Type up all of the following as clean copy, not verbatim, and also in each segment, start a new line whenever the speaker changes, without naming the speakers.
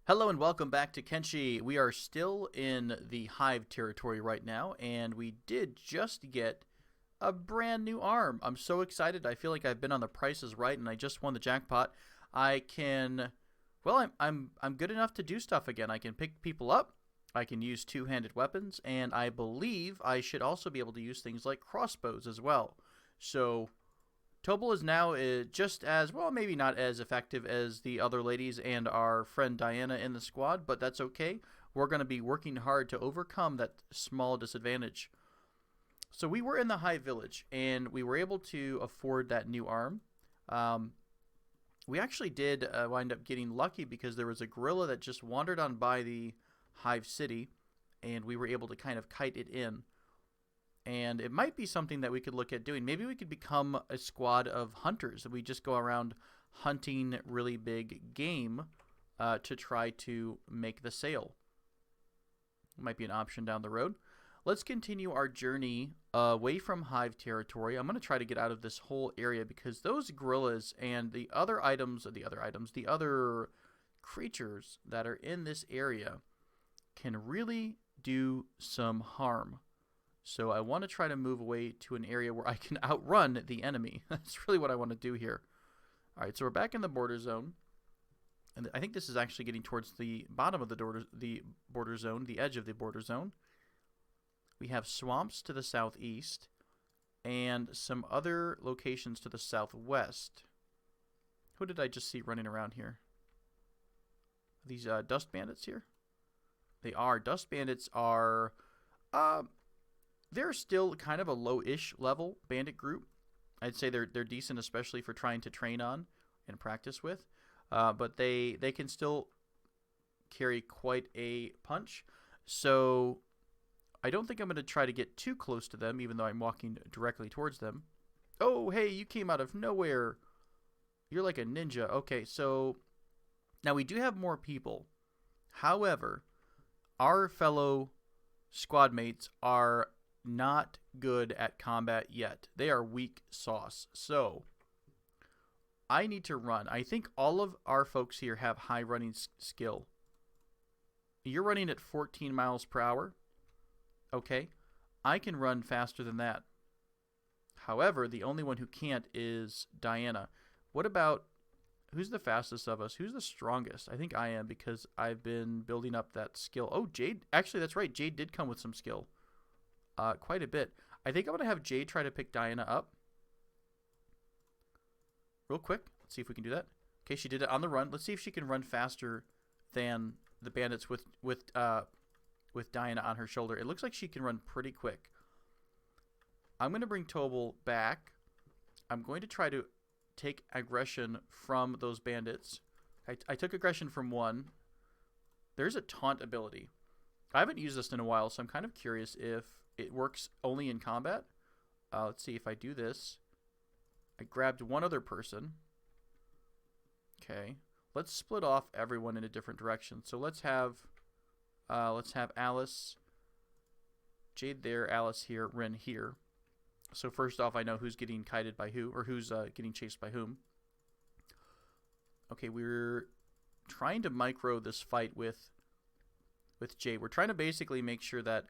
Hello and welcome back to Kenshi. We are still in the Hive territory right now, and we did just get a brand new arm. I'm so excited. I feel like I've been on the Price is Right, and I just won the jackpot. I can, well, I'm good enough to do stuff again. I can pick people up. I can use two-handed weapons, and I believe I should also be able to use things like crossbows as well. So Tobal is now just as well, maybe not as effective as the other ladies and our friend Diana in the squad, but that's okay. We're going to be working hard to overcome that small disadvantage. So we were in the High Village, and we were able to afford that new arm. Um, we actually did wind up getting lucky because there was a gorilla that just wandered on by the Hive City, and we were able to kind of kite it in. And it might be something that we could look at doing. Maybe we could become a squad of hunters. We just go around hunting really big game to try to make the sale. Might be an option down the road. Let's continue our journey away from Hive territory. I'm going to try to get out of this whole area because those gorillas and the other creatures that are in this area can really do some harm. So I want to try to move away to an area where I can outrun the enemy. That's really what I want to do here. All right, so we're back in the border zone. And I think this is actually getting towards the bottom of the border zone, the edge of the border zone. We have swamps to the southeast and some other locations to the southwest. Who did I just see running around here? These dust bandits here? They are. Dust bandits are... they're still kind of a low-ish level bandit group. I'd say they're decent, especially for trying to train on and practice with. But they can still carry quite a punch. So I don't think I'm going to try to get too close to them, even though I'm walking directly towards them. Oh, hey, you came out of nowhere. You're like a ninja. Okay, so now we do have more people. However, our fellow squad mates are not good at combat yet. They are weak sauce. So I need to run. I think all of our folks here have high running skill. You're running at 14 miles per hour. Okay. I can run faster than that. However, the only one who can't is Diana. What about, who's the fastest of us? Who's the strongest? I think I am because I've been building up that skill. Oh, Jade. Actually, that's right. Jade did come with some skill. Quite a bit. I think I'm going to have Jade try to pick Diana up. Real quick. Let's see if we can do that. Okay, she did it on the run. Let's see if she can run faster than the bandits with Diana on her shoulder. It looks like she can run pretty quick. I'm going to bring Tobal back. I'm going to try to take aggression from those bandits. I took aggression from one. There's a taunt ability. I haven't used this in a while, so I'm kind of curious if it works only in combat. Let's see if I do this. I grabbed one other person. Okay. Let's split off everyone in a different direction. So let's have Alice, Jade there, Alice here, Ren here. So first off, I know who's getting kited by who, or who's getting chased by whom. Okay, we're trying to micro this fight with Jade. We're trying to basically make sure that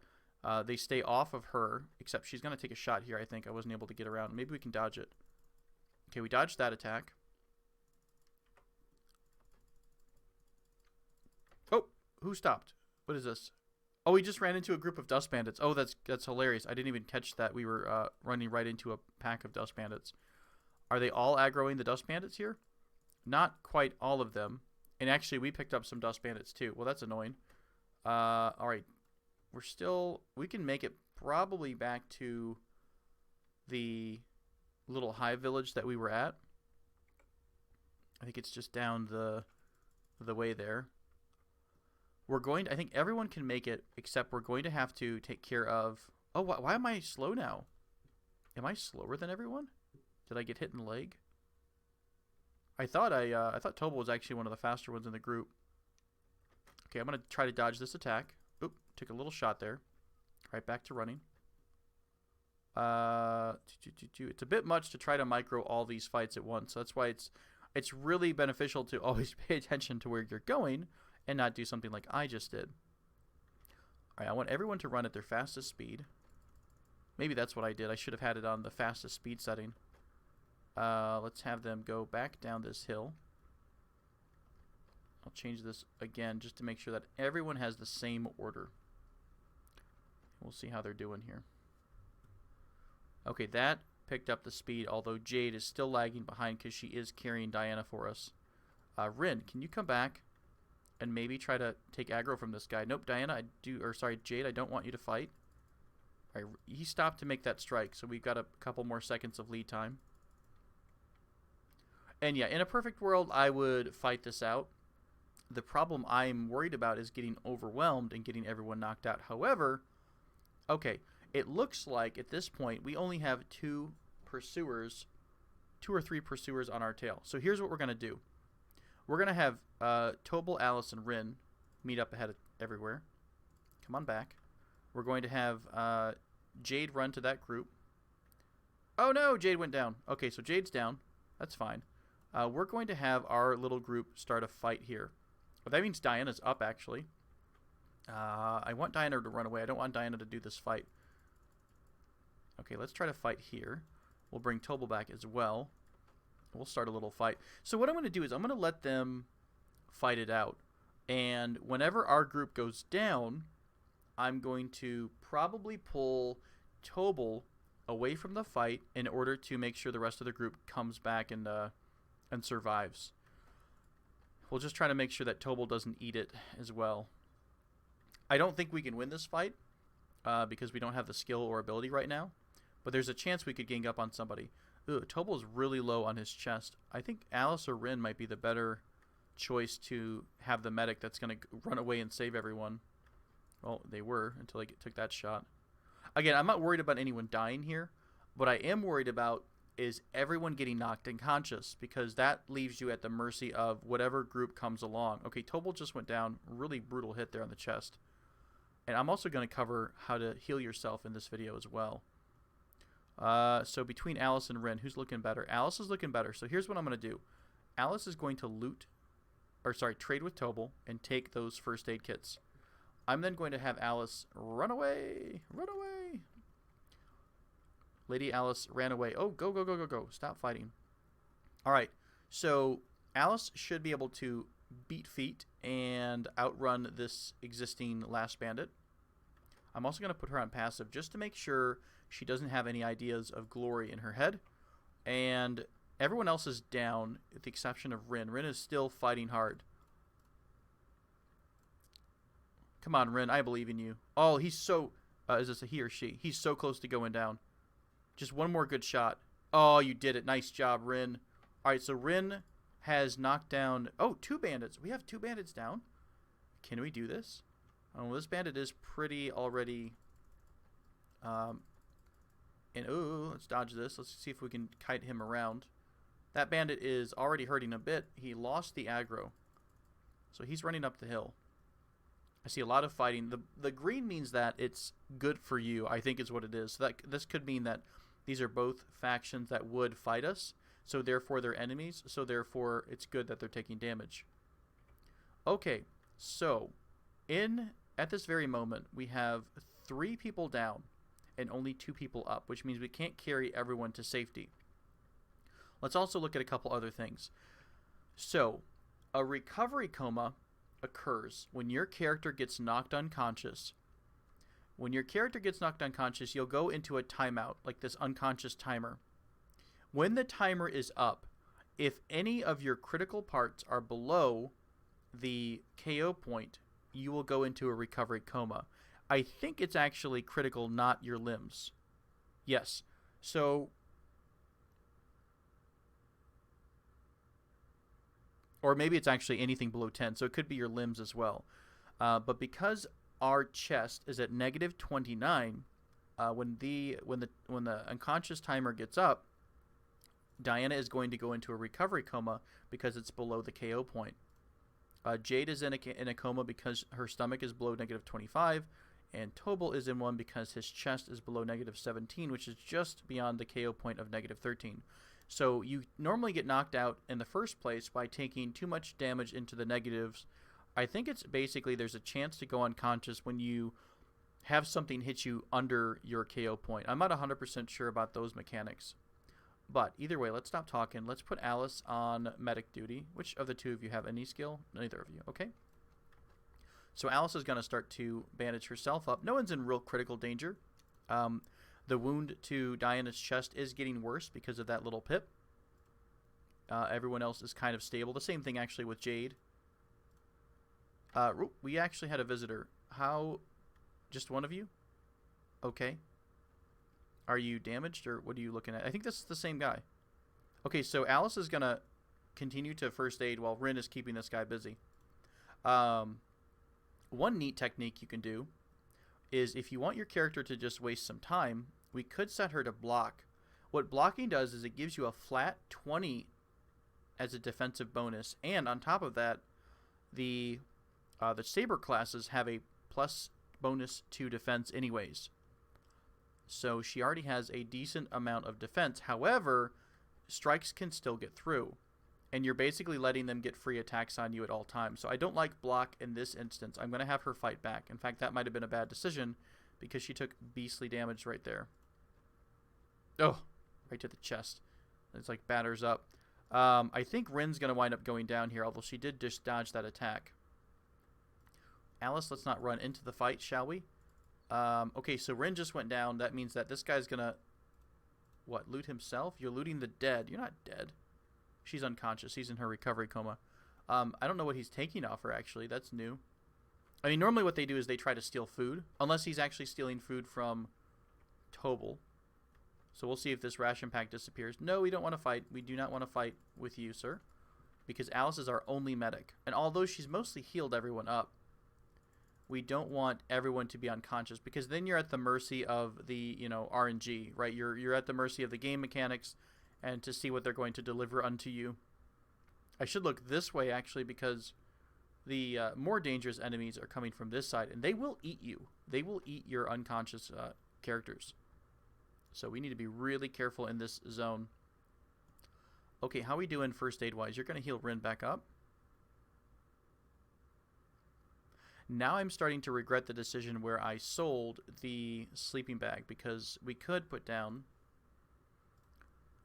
they stay off of her, except she's going to take a shot here, I think. I wasn't able to get around. Maybe we can dodge it. Okay, we dodged that attack. Oh, who stopped? What is this? Oh, we just ran into a group of dust bandits. Oh, that's hilarious. I didn't even catch that. We were running right into a pack of dust bandits. Are they all aggroing the dust bandits here? Not quite all of them. And actually, we picked up some dust bandits too. Well, that's annoying. All right. We can make it probably back to the little hive village that we were at. I think it's just down the way there. I think everyone can make it, except we're going to have to take care of... Oh, why am I slow now? Am I slower than everyone? Did I get hit in the leg? I thought Tobal was actually one of the faster ones in the group. Okay, I'm going to try to dodge this attack. Oop, took a little shot there. Right back to running. It's a bit much to try to micro all these fights at once. So that's why it's really beneficial to always pay attention to where you're going and not do something like I just did. All right, I want everyone to run at their fastest speed. Maybe that's what I did. I should have had it on the fastest speed setting. Let's have them go back down this hill. I'll change this again just to make sure that everyone has the same order. We'll see how they're doing here. Okay, that picked up the speed, although Jade is still lagging behind because she is carrying Diana for us. Rin, can you come back and maybe try to take aggro from this guy? Nope, Diana, Jade, I don't want you to fight. All right, he stopped to make that strike, so we've got a couple more seconds of lead time. And yeah, in a perfect world, I would fight this out. The problem I'm worried about is getting overwhelmed and getting everyone knocked out. However, okay, it looks like at this point we only have two or three pursuers on our tail. So here's what we're going to do. We're going to have Tobal, Alice, and Rin meet up ahead of everywhere. Come on back. We're going to have Jade run to that group. Oh no, Jade went down. Okay, so Jade's down. That's fine. We're going to have our little group start a fight here. Well, that means Diana's up, actually. I want Diana to run away. I don't want Diana to do this fight. Okay, let's try to fight here. We'll bring Tobal back as well. We'll start a little fight. So what I'm going to do is I'm going to let them fight it out. And whenever our group goes down, I'm going to probably pull Tobal away from the fight in order to make sure the rest of the group comes back and survives. We'll just try to make sure that Tobal doesn't eat it as well. I don't think we can win this fight because we don't have the skill or ability right now. But there's a chance we could gang up on somebody. Ooh, Tobal's really low on his chest. I think Alice or Rin might be the better choice to have the medic that's going to run away and save everyone. Well, they were until they took that shot. Again, I'm not worried about anyone dying here. What I am worried about is everyone getting knocked unconscious, because that leaves you at the mercy of whatever group comes along. Okay, Tobal just went down. Really brutal hit there on the chest. And I'm also going to cover how to heal yourself in this video as well. So between Alice and Rin, who's looking better? Alice is looking better. So here's what I'm going to do. Alice is going to trade with Tobal and take those first aid kits. I'm then going to have Alice run away. Run away. Lady Alice ran away. Oh, go, go, go, go, go. Stop fighting. All right. So Alice should be able to beat feet and outrun this existing last bandit. I'm also going to put her on passive just to make sure she doesn't have any ideas of glory in her head. And everyone else is down with the exception of Rin. Rin is still fighting hard. Come on, Rin. I believe in you. Oh, he's so... is this a he or she? He's so close to going down. Just one more good shot. Oh, you did it. Nice job, Rin. All right, so Rin has knocked down... Oh, 2 bandits. We have 2 bandits down. Can we do this? Oh, this bandit is pretty already... ooh, let's dodge this. Let's see if we can kite him around. That bandit is already hurting a bit. He lost the aggro. So he's running up the hill. I see a lot of fighting. The green means that it's good for you, I think is what it is. So this could mean that these are both factions that would fight us. So therefore they're enemies. So therefore it's good that they're taking damage. Okay, so at this very moment we have 3 people down and only 2 people up, which means we can't carry everyone to safety. Let's also look at a couple other things. So a recovery coma occurs when your character gets knocked unconscious. When your character gets knocked unconscious, you'll go into a timeout, like this unconscious timer. When the timer is up, if any of your critical parts are below the KO point, you will go into a recovery coma. I think it's actually critical, not your limbs. Yes. So... or maybe it's actually anything below 10, so it could be your limbs as well. But because our chest is at -29, when the unconscious timer gets up, Diana is going to go into a recovery coma because it's below the KO point. Jade is in a coma because her stomach is below -25, and Tobal is in one because his chest is below -17, which is just beyond the KO point of -13. So you normally get knocked out in the first place by taking too much damage into the negatives I think it's basically there's a chance to go unconscious when you have something hit you under your KO point. I'm not 100% sure about those mechanics. But either way, let's stop talking. Let's put Alice on medic duty. Which of the two of you have any skill? Neither of you. Okay. So Alice is going to start to bandage herself up. No one's in real critical danger. The wound to Diana's chest is getting worse because of that little pip. Everyone else is kind of stable. The same thing actually with Jade. We actually had a visitor. How... Just one of you? Okay. Are you damaged, or what are you looking at? I think this is the same guy. Okay, so Alice is going to continue to first aid while Rin is keeping this guy busy. One neat technique you can do is if you want your character to just waste some time, we could set her to block. What blocking does is it gives you a flat 20 as a defensive bonus, and on top of that, the saber classes have a plus bonus to defense anyways. So she already has a decent amount of defense. However, strikes can still get through, and you're basically letting them get free attacks on you at all times. So I don't like block in this instance. I'm going to have her fight back. In fact, that might have been a bad decision because she took beastly damage right there. Oh, right to the chest. It's like batters up. I think Rin's going to wind up going down here, although she did just dodge that attack. Alice, let's not run into the fight, shall we? Okay, so Rin just went down. That means that this guy's gonna... What, loot himself? You're looting the dead. You're not dead. She's unconscious. He's in her recovery coma. I don't know what he's taking off her, actually. That's new. I mean, normally what they do is they try to steal food. Unless he's actually stealing food from Tobal. So we'll see if this ration pack disappears. No, we don't want to fight. We do not want to fight with you, sir. Because Alice is our only medic. And although she's mostly healed everyone up, we don't want everyone to be unconscious, because then you're at the mercy of the, RNG, right? You're at the mercy of the game mechanics and to see what they're going to deliver unto you. I should look this way, actually, because the more dangerous enemies are coming from this side, and they will eat you. They will eat your unconscious characters. So we need to be really careful in this zone. Okay, how we doing first aid-wise? You're going to heal Rin back up. Now I'm starting to regret the decision where I sold the sleeping bag, because we could put down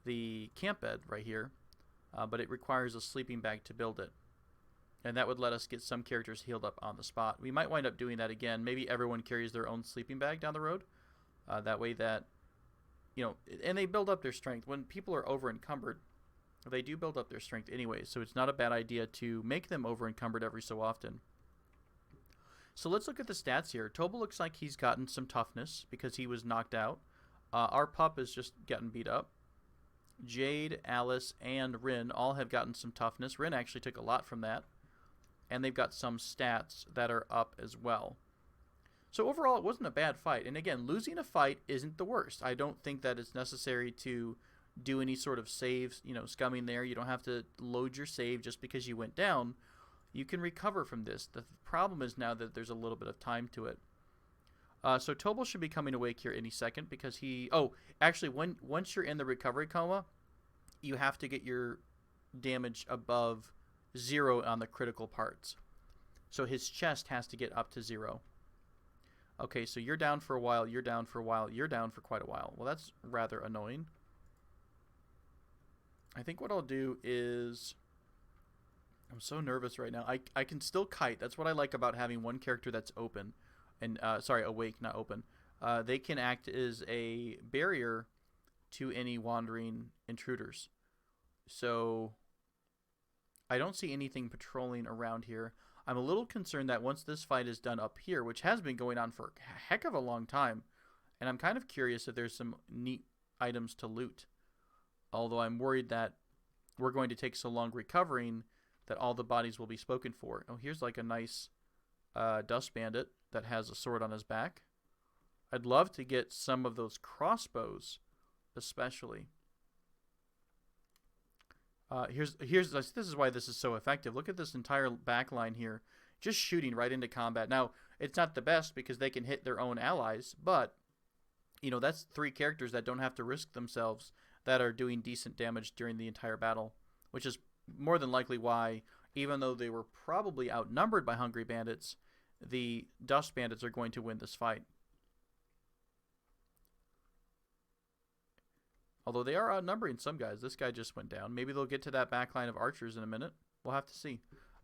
the camp bed right here, but it requires a sleeping bag to build it. And that would let us get some characters healed up on the spot. We might wind up doing that again. Maybe everyone carries their own sleeping bag down the road. That way that, and they build up their strength. When people are over encumbered, they do build up their strength anyway. So it's not a bad idea to make them over encumbered every so often. So let's look at the stats here. Tobal looks like he's gotten some toughness because he was knocked out. Our pup is just getting beat up. Jade, Alice, and Rin all have gotten some toughness. Rin actually took a lot from that. And they've got some stats that are up as well. So overall, it wasn't a bad fight. And again, losing a fight isn't the worst. I don't think that it's necessary to do any sort of saves, scumming there. You don't have to load your save just because you went down. You can recover from this. The problem is now that there's a little bit of time to it. So Tobal should be coming awake here any second because he... Oh, actually, once you're in the recovery coma, you have to get your damage above 0 on the critical parts. So his chest has to get up to 0. Okay, so you're down for a while, you're down for a while, you're down for quite a while. Well, that's rather annoying. I think what I'll do is... I'm so nervous right now. I can still kite. That's what I like about having one character that's open. And sorry, awake, not open. They can act as a barrier to any wandering intruders. So I don't see anything patrolling around here. I'm a little concerned that once this fight is done up here, which has been going on for a heck of a long time, and I'm kind of curious if there's some neat items to loot. Although I'm worried that we're going to take so long recovering that all the bodies will be spoken for. Oh, here's like a nice dust bandit that has a sword on his back. I'd love to get some of those crossbows, especially. This is why this is so effective. Look at this entire back line here, just shooting right into combat. Now, it's not the best because they can hit their own allies, but that's 3 characters that don't have to risk themselves that are doing decent damage during the entire battle, which is more than likely why even though they were probably outnumbered by hungry bandits, the dust bandits are going to win this fight. Although they are outnumbering some guys. This guy just went down. Maybe they'll get to that back line of archers in a minute. We'll have to see.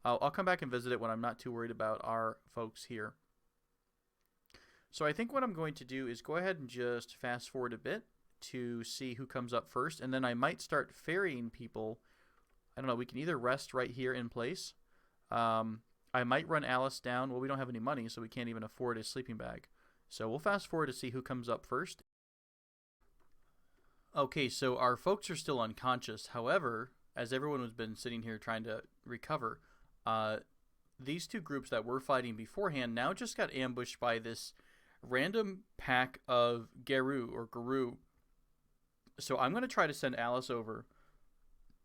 I'll come back and visit it when I'm not too worried about our folks here. So I think what I'm going to do is go ahead and just fast forward a bit to see who comes up first. And then I might start ferrying people. I don't know. We can either rest right here in place. I might run Alice down. Well, we don't have any money, so we can't even afford a sleeping bag. So we'll fast forward to see who comes up first. Okay, so our folks are still unconscious. However, as everyone has been sitting here trying to recover, these two groups that were fighting beforehand now just got ambushed by this random pack of Guru. So I'm going to try to send Alice over.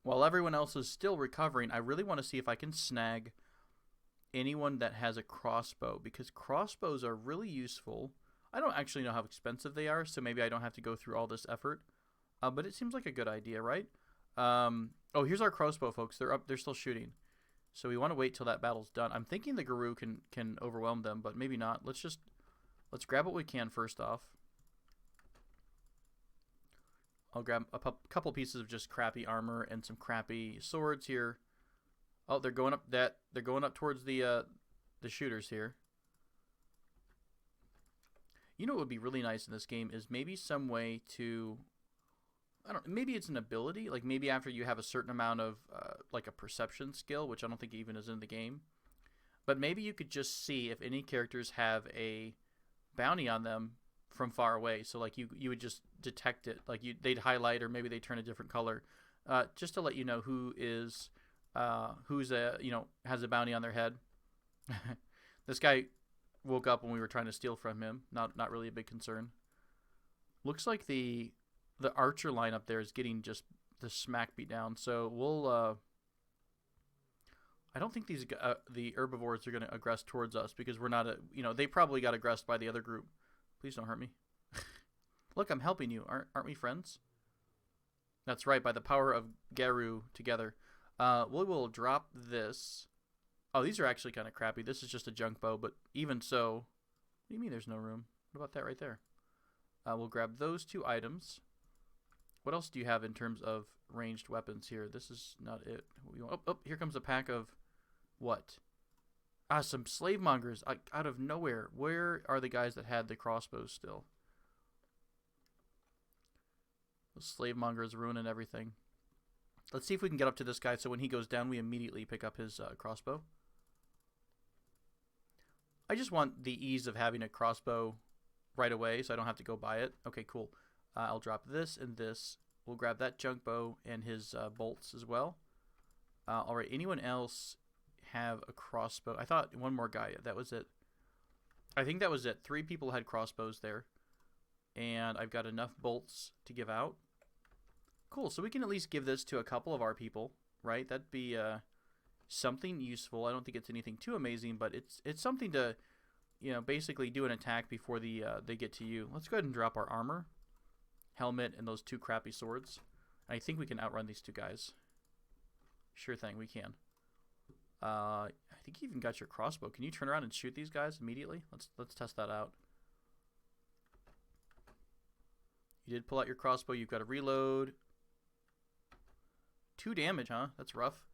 While everyone else is still recovering, I really want to see if I can snag anyone that has a crossbow, because crossbows are really useful. I don't actually know how expensive they are, so maybe I don't have to go through all this effort. But it seems like a good idea, right? Oh, here's our crossbow, folks. They're up. They're still shooting. So we want to wait till that battle's done. I'm thinking the Guru can overwhelm them, but maybe not. Let's grab what we can first off. I'll grab a couple pieces of just crappy armor and some crappy swords here. Oh, they're going up they're going up towards the shooters here. You know what would be really nice in this game is maybe some way to, maybe it's an ability, like maybe after you have a certain amount of like a perception skill, which I don't think even is in the game, but maybe you could just see if any characters have a bounty on them from far away. So like you would just detect it, like they'd highlight, or maybe they turn a different color, just to let you know who is has a bounty on their head. This guy woke up when we were trying to steal from him. Not really a big concern. Looks like the archer line up there is getting just the smack beat down. So we'll I don't think these the herbivores are going to aggress towards us, because we're not they probably got aggressed by the other group. Please don't hurt me. Look, I'm helping you. Aren't we friends? That's right, by the power of Guru together. We will drop this. Oh, these are actually kind of crappy. This is just a junk bow, but even so, what do you mean there's no room? What about that right there? We'll grab those two items. What else do you have in terms of ranged weapons here? This is not it. Oh, here comes a pack of what? Some slave mongers out of nowhere. Where are the guys that had the crossbows still? Those slave mongers ruining everything. Let's see if we can get up to this guy, so when he goes down, we immediately pick up his crossbow. I just want the ease of having a crossbow right away, so I don't have to go buy it. Okay, cool. I'll drop this and this. We'll grab that junk bow and his bolts as well. All right, anyone else have a crossbow? I thought one more guy. That was it. I think that was it. 3 people had crossbows there. And I've got enough bolts to give out. Cool, so we can at least give this to a couple of our people, right? That'd be something useful. I don't think it's anything too amazing, but it's something to, basically do an attack before they get to you. Let's go ahead and drop our armor, helmet, and those 2 crappy swords. I think we can outrun these 2 guys. Sure thing, we can. I think you even got your crossbow. Can you turn around and shoot these guys immediately? Let's test that out. You did pull out your crossbow. You've got to reload. 2 damage, huh? That's rough.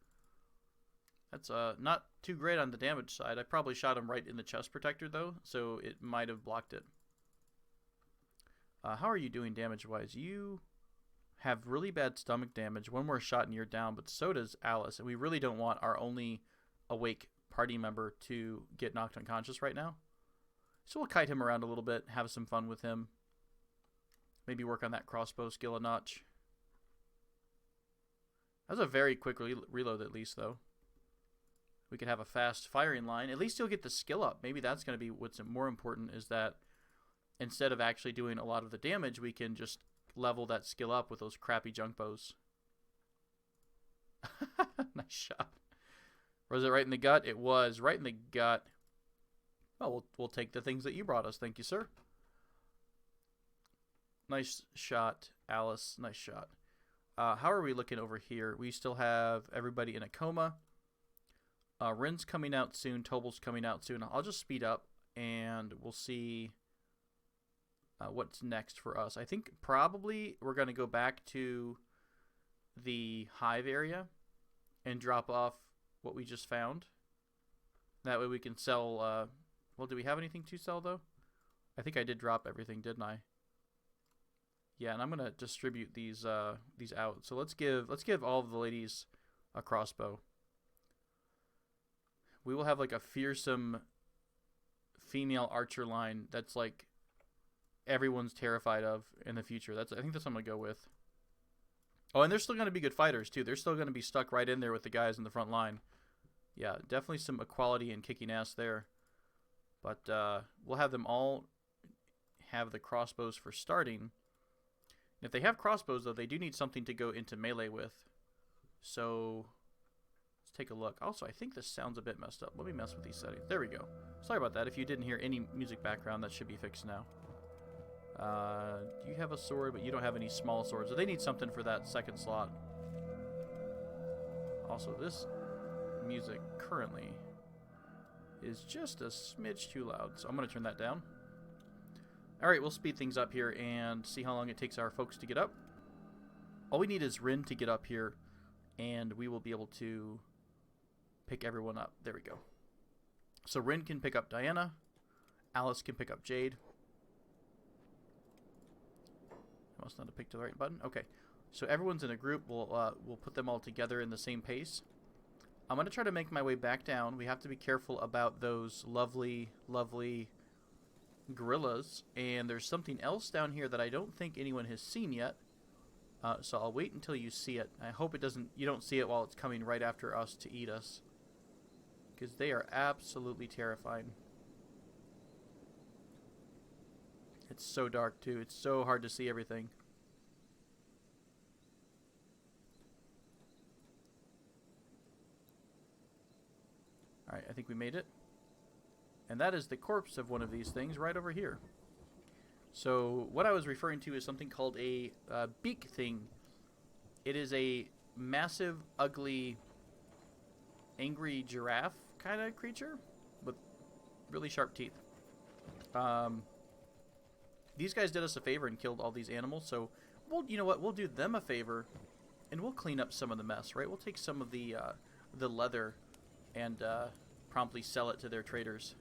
That's not too great on the damage side. I probably shot him right in the chest protector, though, so it might have blocked it. How are you doing damage-wise? You have really bad stomach damage. 1 more shot and you're down, but so does Alice. And we really don't want our only awake party member to get knocked unconscious right now. So we'll kite him around a little bit, have some fun with him. Maybe work on that crossbow skill a notch. That was a very quick reload at least, though. We could have a fast firing line. At least you'll get the skill up. Maybe that's going to be what's more important, is that instead of actually doing a lot of the damage, we can just level that skill up with those crappy junk bows. Nice shot. Was it right in the gut? It was right in the gut. Oh, we'll take the things that you brought us. Thank you, sir. Nice shot, Alice. Nice shot. How are we looking over here? We still have everybody in a coma. Rin's coming out soon. Tobal's coming out soon. I'll just speed up, and we'll see what's next for us. I think probably we're going to go back to the hive area and drop off what we just found. That way we can sell... well, do we have anything to sell, though? I think I did drop everything, didn't I? Yeah, and I'm going to distribute these out. So let's give all of the ladies a crossbow. We will have like a fearsome female archer line that's like everyone's terrified of in the future. I think that's what I'm going to go with. Oh, and they're still going to be good fighters, too. They're still going to be stuck right in there with the guys in the front line. Yeah, definitely some equality and kicking ass there. But we'll have them all have the crossbows for starting. If they have crossbows, though, they do need something to go into melee with. So let's take a look. Also, I think this sounds a bit messed up. Let me mess with these settings. There we go. Sorry about that. If you didn't hear any music background, that should be fixed now. You have a sword, but you don't have any small swords. So they need something for that second slot. Also, this music currently is just a smidge too loud, so I'm going to turn that down. Alright, we'll speed things up here and see how long it takes our folks to get up. All we need is Rin to get up here, and we will be able to pick everyone up. There we go. So Rin can pick up Diana. Alice can pick up Jade. I must not have picked the right button. Okay. So everyone's in a group. We'll put them all together in the same pace. I'm going to try to make my way back down. We have to be careful about those lovely, lovely gorillas. And there's something else down here that I don't think anyone has seen yet. So I'll wait until you see it. I hope you don't see it while it's coming right after us to eat us. Because they are absolutely terrifying. It's so dark, too. It's so hard to see everything. Alright, I think we made it. And that is the corpse of one of these things right over here. So what I was referring to is something called a beak thing. It is a massive, ugly, angry giraffe kind of creature with really sharp teeth. These guys did us a favor and killed all these animals, so you know what? We'll do them a favor, and we'll clean up some of the mess, right? We'll take some of the leather and promptly sell it to their traders.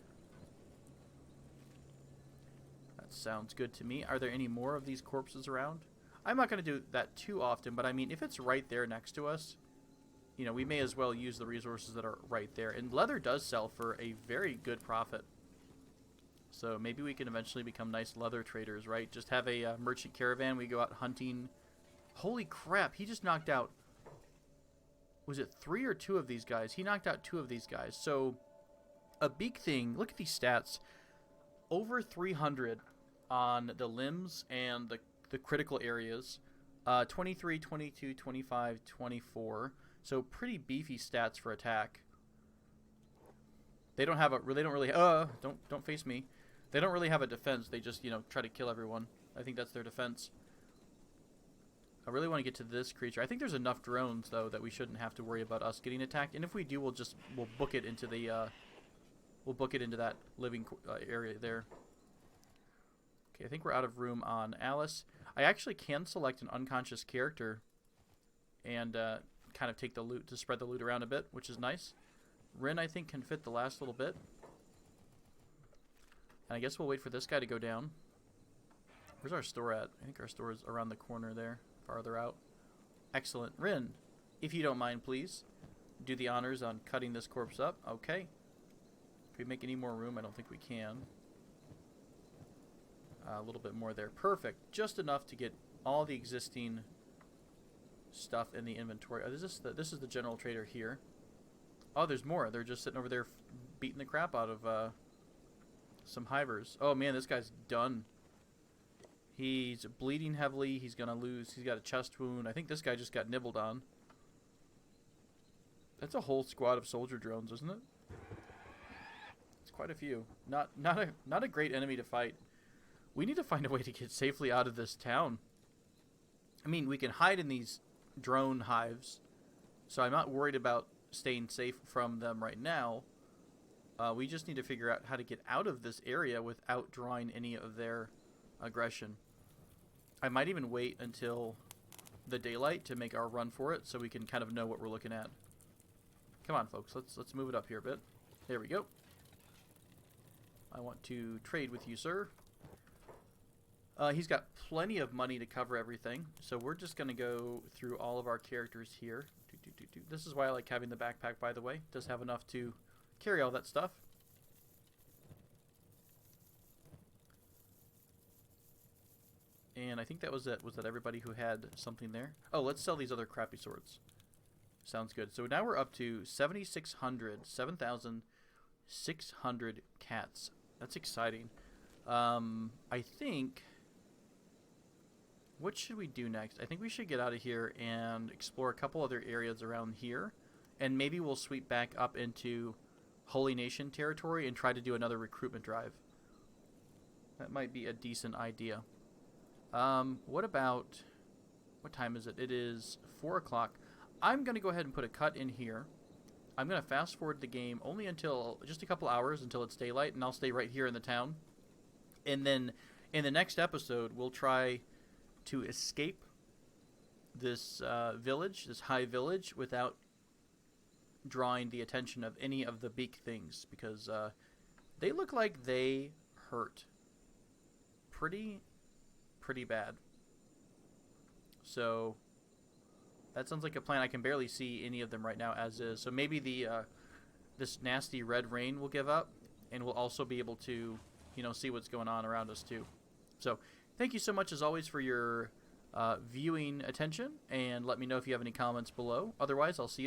That sounds good to me. Are there any more of these corpses around? I'm not going to do that too often, but I mean, if it's right there next to us, you know, we may as well use the resources that are right there. And leather does sell for a very good profit. So maybe we can eventually become nice leather traders, right? Just have a merchant caravan. We go out hunting. Holy crap, he just knocked out... Was it 3 or 2 of these guys? He knocked out 2 of these guys. So a beak thing, look at these stats. Over 300 on the limbs and the critical areas. 23, 22, 25, 24. So pretty beefy stats for attack. They don't have a... They don't really... Don't face me. They don't really have a defense. They just, you know, try to kill everyone. I think that's their defense. I really want to get to this creature. I think there's enough drones, though, that we shouldn't have to worry about us getting attacked. And if we do, we'll book it into the... We'll book it into that living area there. Okay, I think we're out of room on Alice. I actually can select an unconscious character and kind of take the loot to spread the loot around a bit, which is nice. Rin, I think, can fit the last little bit. And I guess we'll wait for this guy to go down. Where's our store at? I think our store is around the corner there, farther out. Excellent. Rin, if you don't mind, please, do the honors on cutting this corpse up. Okay. Can we make any more room? I don't think we can. A little bit more there. Perfect. Just enough to get all the existing stuff in the inventory. Oh, this is the general trader here. Oh, there's more. They're just sitting over there beating the crap out of some hivers. Oh, man, this guy's done. He's bleeding heavily. He's going to lose. He's got a chest wound. I think this guy just got nibbled on. That's a whole squad of soldier drones, isn't it? It's quite a few. Not a great enemy to fight. We need to find a way to get safely out of this town. I mean, we can hide in these drone hives, so I'm not worried about staying safe from them right now. We just need to figure out how to get out of this area without drawing any of their aggression. I might even wait until the daylight to make our run for it so we can kind of know what we're looking at. Come on, folks. Let's move it up here a bit. There we go. I want to trade with you, sir. He's got plenty of money to cover everything, so we're just going to go through all of our characters here. This is why I like having the backpack, by the way. It does have enough to carry all that stuff. And I think that was it. Was that everybody who had something there? Oh, let's sell these other crappy swords. Sounds good. So now we're up to 7,600 cats. That's exciting. I think... What should we do next? I think we should get out of here and explore a couple other areas around here. And maybe we'll sweep back up into Holy Nation territory and try to do another recruitment drive. That might be a decent idea. What about... What time is it? It is 4 o'clock. I'm going to go ahead and put a cut in here. I'm going to fast forward the game only until just a couple hours until it's daylight, and I'll stay right here in the town. And then in the next episode, we'll try to escape this village, this high village, without drawing the attention of any of the big things, because they look like they hurt pretty bad. So that sounds like a plan. I can barely see any of them right now as is. So maybe the this nasty red rain will give up, and we'll also be able to, you know, see what's going on around us too. So thank you so much as always for your viewing attention, and let me know if you have any comments below. Otherwise, I'll see you next